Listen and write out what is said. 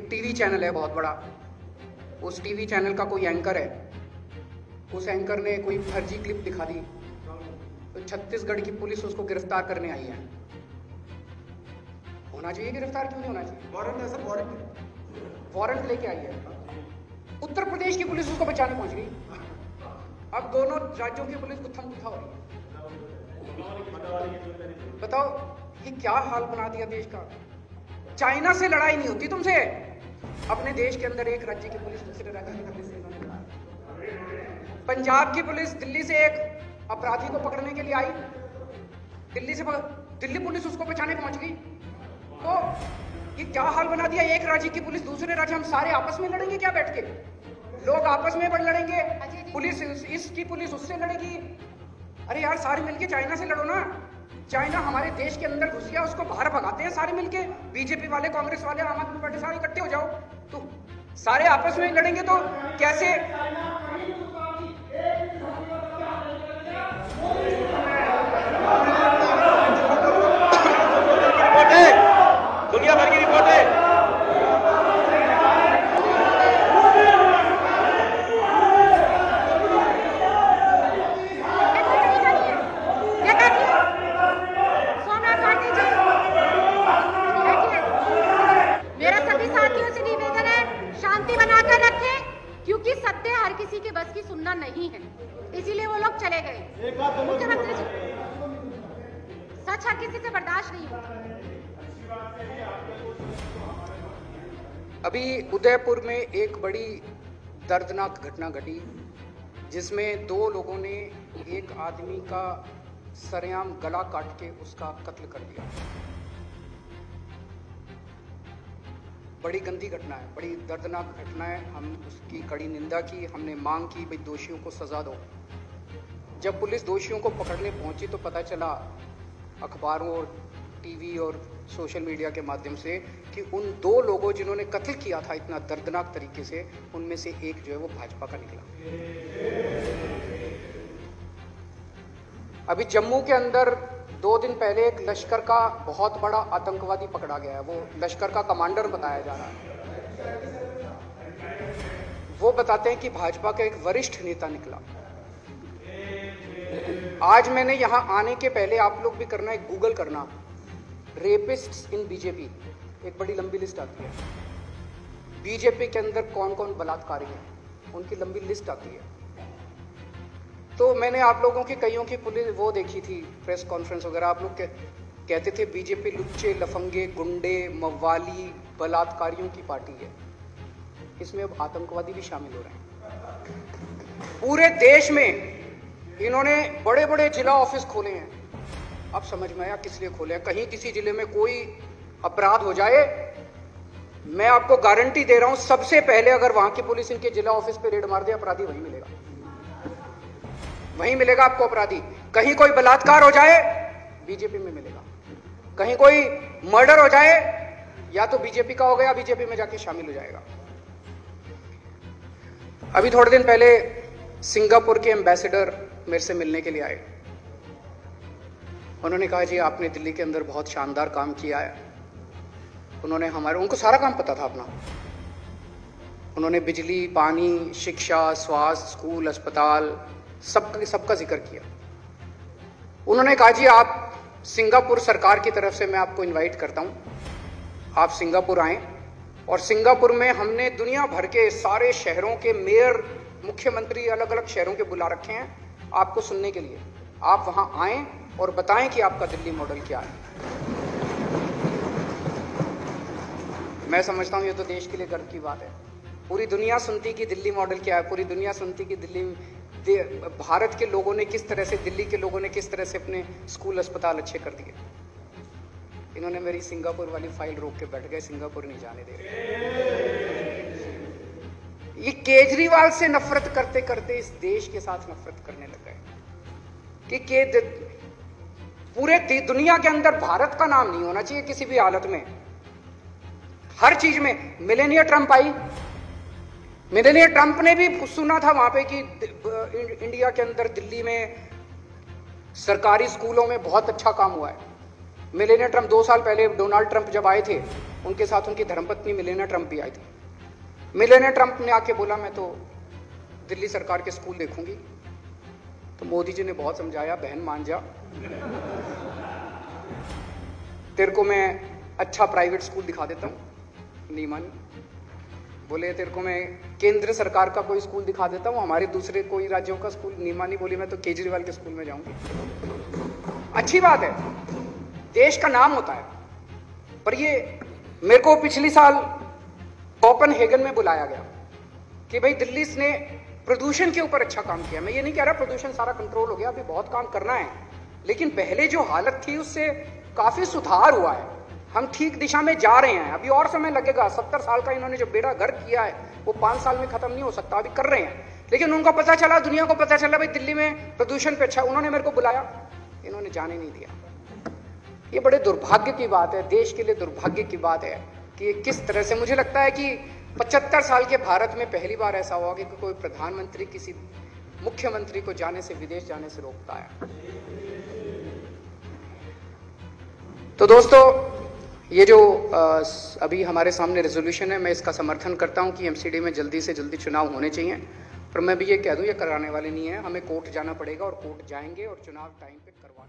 TV channel है बहुत बड़ा, उस टीवी चैनल का कोई एंकर है, उस एंकर ने कोई फर्जी क्लिप दिखा दी तो छत्तीसगढ़ की पुलिस उसको गिरफ्तार करने आई है। होना चाहिए गिरफ्तार, क्यों नहीं होना चाहिए? वारंट है सर, वारंट लेके आई है। उत्तर प्रदेश की पुलिस उसको बचाने पहुंच गई। अब दोनों राज्यों की पुलिस गुत्थम गुत्था हो रही है। बताओ ये क्या हाल बना दिया देश का। चाइना से लड़ाई नहीं होती तुमसे, अपने देश के अंदर एक राज्य की पुलिस दूसरे राज्य की पुलिस से लड़ा। पंजाब की पुलिस दिल्ली से एक अपराधी को पकड़ने के लिए आई, दिल्ली पुलिस उसको बचाने पहुंच गई। तो ये क्या हाल बना दिया, एक राज्य की पुलिस दूसरे राज्य, हम सारे आपस में लड़ेंगे क्या बैठ के? लोग आपस में बढ़ लड़ेंगे, पुलिस इसकी पुलिस उससे लड़ेगी। अरे यार सारे मिलके चाइना से लड़ो ना। चाइना हमारे देश के अंदर घुस गया, उसको बाहर भगाते हैं सारे मिलके, बीजेपी वाले, कांग्रेस वाले, आम आदमी पार्टी, सारे इकट्ठे हो जाओ। तो सारे आपस में लड़ेंगे तो कैसे? दुनिया भर की रिपोर्ट है। मेरा सभी साथियों से निवेदन है, शांति बनाकर रखें, क्योंकि सत्य हर किसी के बस की सुनना नहीं है, इसीलिए वो लोग चले गए। मुख्यमंत्री जी, सच हर किसी से बर्दाश्त नहीं होता। अभी उदयपुर में एक बड़ी दर्दनाक घटना घटी, जिसमें 2 लोगों ने एक आदमी का सरेआम गला काट के उसका कत्ल कर दिया। बड़ी गंदी घटना है, बड़ी दर्दनाक घटना है। हम उसकी कड़ी निंदा की, हमने मांग की भाई दोषियों को सजा दो। जब पुलिस दोषियों को पकड़ने पहुंची तो पता चला अखबारों और टीवी और सोशल मीडिया के माध्यम से कि उन 2 लोगों जिन्होंने कत्ल किया था इतना दर्दनाक तरीके से, उनमें से एक जो है वो भाजपा का निकला। अभी जम्मू के अंदर 2 दिन पहले एक लश्कर का बहुत बड़ा आतंकवादी पकड़ा गया है, वो लश्कर का कमांडर बताया जा रहा है। वो बताते हैं कि भाजपा का एक वरिष्ठ नेता निकला। आज मैंने यहां आने के पहले, आप लोग भी करना, एक गूगल करना, रेपिस्ट्स इन बीजेपी, एक बड़ी लंबी लिस्ट आती है। बीजेपी के अंदर कौन कौन बलात्कारी हैं, उनकी लंबी लिस्ट आती है। तो मैंने आप लोगों की कईयों की पुलिस वो देखी थी, प्रेस कॉन्फ्रेंस वगैरह, आप लोग कहते थे बीजेपी लुच्चे, लफंगे, गुंडे, मवाली, बलात्कारियों की पार्टी है। इसमें अब आतंकवादी भी शामिल हो रहे हैं। पूरे देश में इन्होंने बड़े बड़े जिला ऑफिस खोले हैं। अब समझ में आया किस लिए खोले हैं। कहीं किसी जिले में कोई अपराध हो जाए, मैं आपको गारंटी दे रहा हूं, सबसे पहले अगर वहां की पुलिस इनके जिला ऑफिस पे रेड मार दे, अपराधी वहीं मिलेगा, वहीं मिलेगा आपको अपराधी। कहीं कोई बलात्कार हो जाए, बीजेपी में मिलेगा। कहीं कोई मर्डर हो जाए, या तो बीजेपी का हो गया, बीजेपी में जाके शामिल हो जाएगा। अभी थोड़े दिन पहले सिंगापुर के एम्बेसडर मेरे से मिलने के लिए आए। उन्होंने कहा जी आपने दिल्ली के अंदर बहुत शानदार काम किया है। उनको सारा काम पता था अपना। उन्होंने बिजली, पानी, शिक्षा, स्वास्थ्य, स्कूल, अस्पताल, सबका जिक्र किया। उन्होंने कहा जी आप सिंगापुर सरकार की तरफ से मैं आपको इनवाइट करता हूं, आप सिंगापुर आएं, और सिंगापुर में हमने दुनिया भर के सारे शहरों के मेयर, मुख्यमंत्री अलग अलग शहरों के बुला रखे हैं आपको सुनने के लिए। आप वहां आएं और बताएं कि आपका दिल्ली मॉडल क्या है। मैं समझता हूं ये तो देश के लिए गर्व की बात है। पूरी दुनिया सुनती कि दिल्ली मॉडल क्या है, पूरी दुनिया सुनती कि भारत के लोगों ने किस तरह से, दिल्ली के लोगों ने किस तरह से अपने स्कूल, अस्पताल अच्छे कर दिए। इन्होंने मेरी सिंगापुर वाली फाइल रोक के बैठ गए, सिंगापुर नहीं जाने दे रहे। ये केजरीवाल से नफरत करते करते इस देश के साथ नफरत करने लग गए कि पूरे दुनिया के अंदर भारत का नाम नहीं होना चाहिए किसी भी हालत में, हर चीज में। मिलेनिया ट्रंप आई, मिलेनिया ट्रंप ने भी सुना था वहां पे कि इंडिया के अंदर, दिल्ली में सरकारी स्कूलों में बहुत अच्छा काम हुआ है। मेलेनिया ट्रंप 2 साल पहले डोनाल्ड ट्रंप जब आए थे, उनके साथ उनकी धर्मपत्नी मेलेनिया ट्रंप भी आई थी। मेलेनिया ट्रंप ने आके बोला मैं तो दिल्ली सरकार के स्कूल देखूंगी, तो मोदी जी ने बहुत समझाया, बहन मान जा, तेरे को मैं अच्छा प्राइवेट स्कूल दिखा देता हूं। नहीं मानी। बोले तेरे को मैं केंद्र सरकार का कोई स्कूल दिखा देता हूं, हमारे दूसरे कोई राज्यों का स्कूल। नहीं मानी। बोली मैं तो केजरीवाल के स्कूल में जाऊंगी। अच्छी बात है, देश का नाम होता है, पर ये मेरे को पिछली साल कोपेनहेगन में बुलाया गया कि भाई दिल्ली ने प्रदूषण के ऊपर अच्छा काम किया। मैं ये नहीं कह रहा प्रदूषण सारा कंट्रोल हो गया, अभी बहुत काम करना है, लेकिन पहले जो हालत थी उससे काफी सुधार हुआ है। हम ठीक दिशा में जा रहे हैं, अभी और समय लगेगा। 70 साल का इन्होंने जो बेड़ा गर्क किया है वो 5 साल में खत्म नहीं हो सकता, अभी कर रहे हैं। लेकिन उनको पता चला, दुनिया को पता चला भाई दिल्ली में प्रदूषण पे अच्छा, उन्होंने मेरे को बुलाया, इन्होंने जाने नहीं दिया। ये बड़े दुर्भाग्य की बात है, देश के लिए दुर्भाग्य की बात है कि किस तरह से, मुझे लगता है कि 75 साल के भारत में पहली बार ऐसा हुआ कि कोई प्रधानमंत्री किसी मुख्यमंत्री को जाने से, विदेश जाने से रोकता है। तो दोस्तों, ये जो अभी हमारे सामने रेजोल्यूशन है, मैं इसका समर्थन करता हूं कि एमसीडी में जल्दी से जल्दी चुनाव होने चाहिए, पर मैं भी ये कह दूं ये कराने वाले नहीं है, हमें कोर्ट जाना पड़ेगा और कोर्ट जाएंगे और चुनाव टाइम पे करवा